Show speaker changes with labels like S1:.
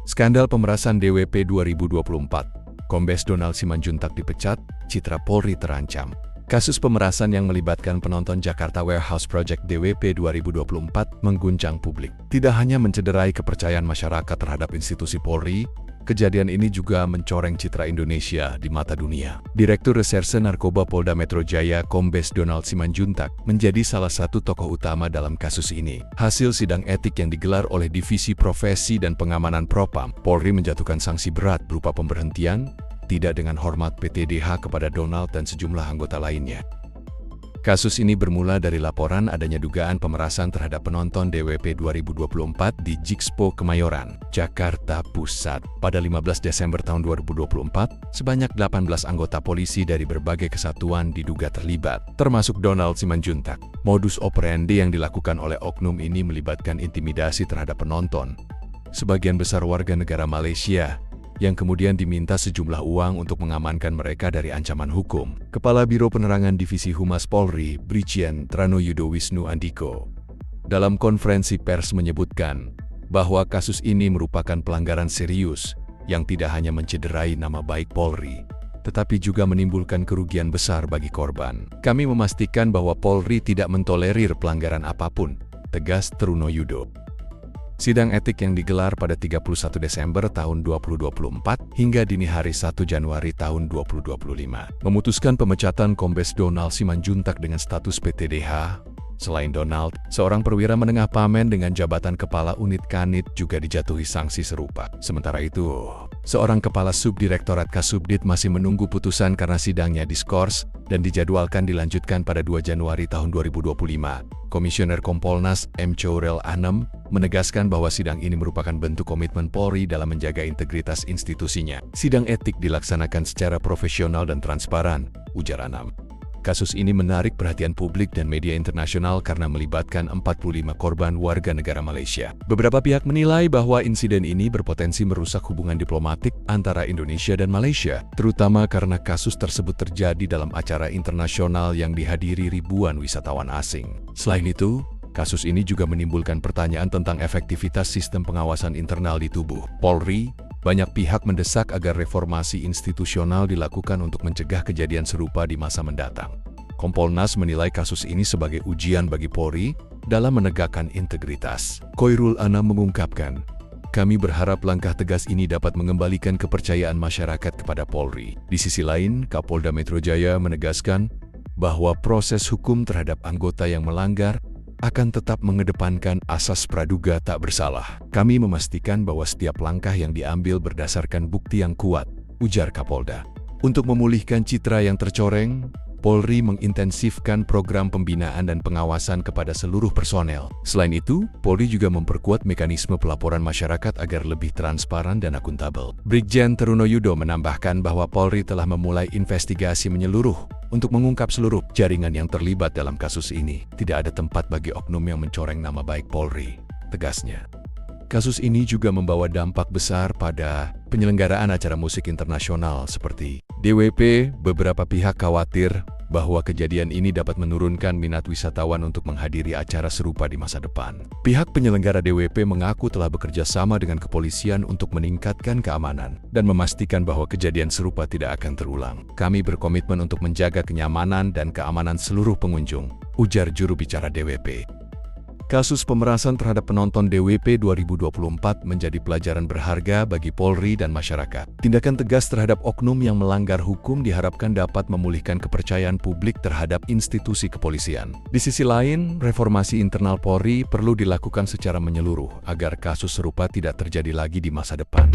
S1: Skandal pemerasan DWP 2024. Kombes Donald Simanjuntak dipecat, citra Polri terancam. Kasus pemerasan yang melibatkan penonton Jakarta Warehouse Project DWP 2024 mengguncang publik. Tidak hanya mencederai kepercayaan masyarakat terhadap institusi Polri, kejadian ini juga mencoreng citra Indonesia di mata dunia. Direktur Reserse Narkoba Polda Metro Jaya, Kombes Donald Simanjuntak, menjadi salah satu tokoh utama dalam kasus ini. Hasil sidang etik yang digelar oleh Divisi Profesi dan Pengamanan Propam, Polri menjatuhkan sanksi berat berupa pemberhentian, tidak dengan hormat PTDH kepada Donald dan sejumlah anggota lainnya. Kasus ini bermula dari laporan adanya dugaan pemerasan terhadap penonton DWP 2024 di Jixpo Kemayoran, Jakarta Pusat. Pada 15 Desember tahun 2024, sebanyak 18 anggota polisi dari berbagai kesatuan diduga terlibat, termasuk Donald Simanjuntak. Modus operandi yang dilakukan oleh oknum ini melibatkan intimidasi terhadap penonton, sebagian besar warga negara Malaysia, yang kemudian diminta sejumlah uang untuk mengamankan mereka dari ancaman hukum. Kepala Biro Penerangan Divisi Humas Polri, Brigjen Tranoyudo Wisnu Andiko, dalam konferensi pers menyebutkan bahwa kasus ini merupakan pelanggaran serius yang tidak hanya mencederai nama baik Polri, tetapi juga menimbulkan kerugian besar bagi korban. Kami memastikan bahwa Polri tidak mentolerir pelanggaran apapun, tegas Trunoyudo. Sidang etik yang digelar pada 31 Desember tahun 2024 hingga dini hari 1 Januari tahun 2025 memutuskan pemecatan Kombes Donald Simanjuntak dengan status PTDH. Selain Donald, seorang perwira menengah Pamen dengan jabatan Kepala Unit Kanit juga dijatuhi sanksi serupa. Sementara itu, seorang Kepala Subdirektorat Kasubdit masih menunggu putusan karena sidangnya diskors dan dijadwalkan dilanjutkan pada 2 Januari tahun 2025. Komisioner Kompolnas M. Chaurel Anem menegaskan bahwa sidang ini merupakan bentuk komitmen Polri dalam menjaga integritas institusinya. Sidang etik dilaksanakan secara profesional dan transparan, ujar Anem. Kasus ini menarik perhatian publik dan media internasional karena melibatkan 45 korban warga negara Malaysia. Beberapa pihak menilai bahwa insiden ini berpotensi merusak hubungan diplomatik antara Indonesia dan Malaysia, terutama karena kasus tersebut terjadi dalam acara internasional yang dihadiri ribuan wisatawan asing. Selain itu, kasus ini juga menimbulkan pertanyaan tentang efektivitas sistem pengawasan internal di tubuh Polri. Banyak pihak mendesak agar reformasi institusional dilakukan untuk mencegah kejadian serupa di masa mendatang. Kompolnas menilai kasus ini sebagai ujian bagi Polri dalam menegakkan integritas. Khoirul Anam mengungkapkan, "Kami berharap langkah tegas ini dapat mengembalikan kepercayaan masyarakat kepada Polri." Di sisi lain, Kapolda Metro Jaya menegaskan bahwa proses hukum terhadap anggota yang melanggar akan tetap mengedepankan asas praduga tak bersalah. Kami memastikan bahwa setiap langkah yang diambil berdasarkan bukti yang kuat, ujar Kapolda. Untuk memulihkan citra yang tercoreng, Polri mengintensifkan program pembinaan dan pengawasan kepada seluruh personel. Selain itu, Polri juga memperkuat mekanisme pelaporan masyarakat agar lebih transparan dan akuntabel. Brigjen Trunoyudo menambahkan bahwa Polri telah memulai investigasi menyeluruh untuk mengungkap seluruh jaringan yang terlibat dalam kasus ini. Tidak ada tempat bagi oknum yang mencoreng nama baik Polri, tegasnya. Kasus ini juga membawa dampak besar pada penyelenggaraan acara musik internasional seperti DWP. Beberapa pihak khawatir bahwa kejadian ini dapat menurunkan minat wisatawan untuk menghadiri acara serupa di masa depan. Pihak penyelenggara DWP mengaku telah bekerja sama dengan kepolisian untuk meningkatkan keamanan dan memastikan bahwa kejadian serupa tidak akan terulang. Kami berkomitmen untuk menjaga kenyamanan dan keamanan seluruh pengunjung, ujar juru bicara DWP. Kasus pemerasan terhadap penonton DWP 2024 menjadi pelajaran berharga bagi Polri dan masyarakat. Tindakan tegas terhadap oknum yang melanggar hukum diharapkan dapat memulihkan kepercayaan publik terhadap institusi kepolisian. Di sisi lain, reformasi internal Polri perlu dilakukan secara menyeluruh agar kasus serupa tidak terjadi lagi di masa depan.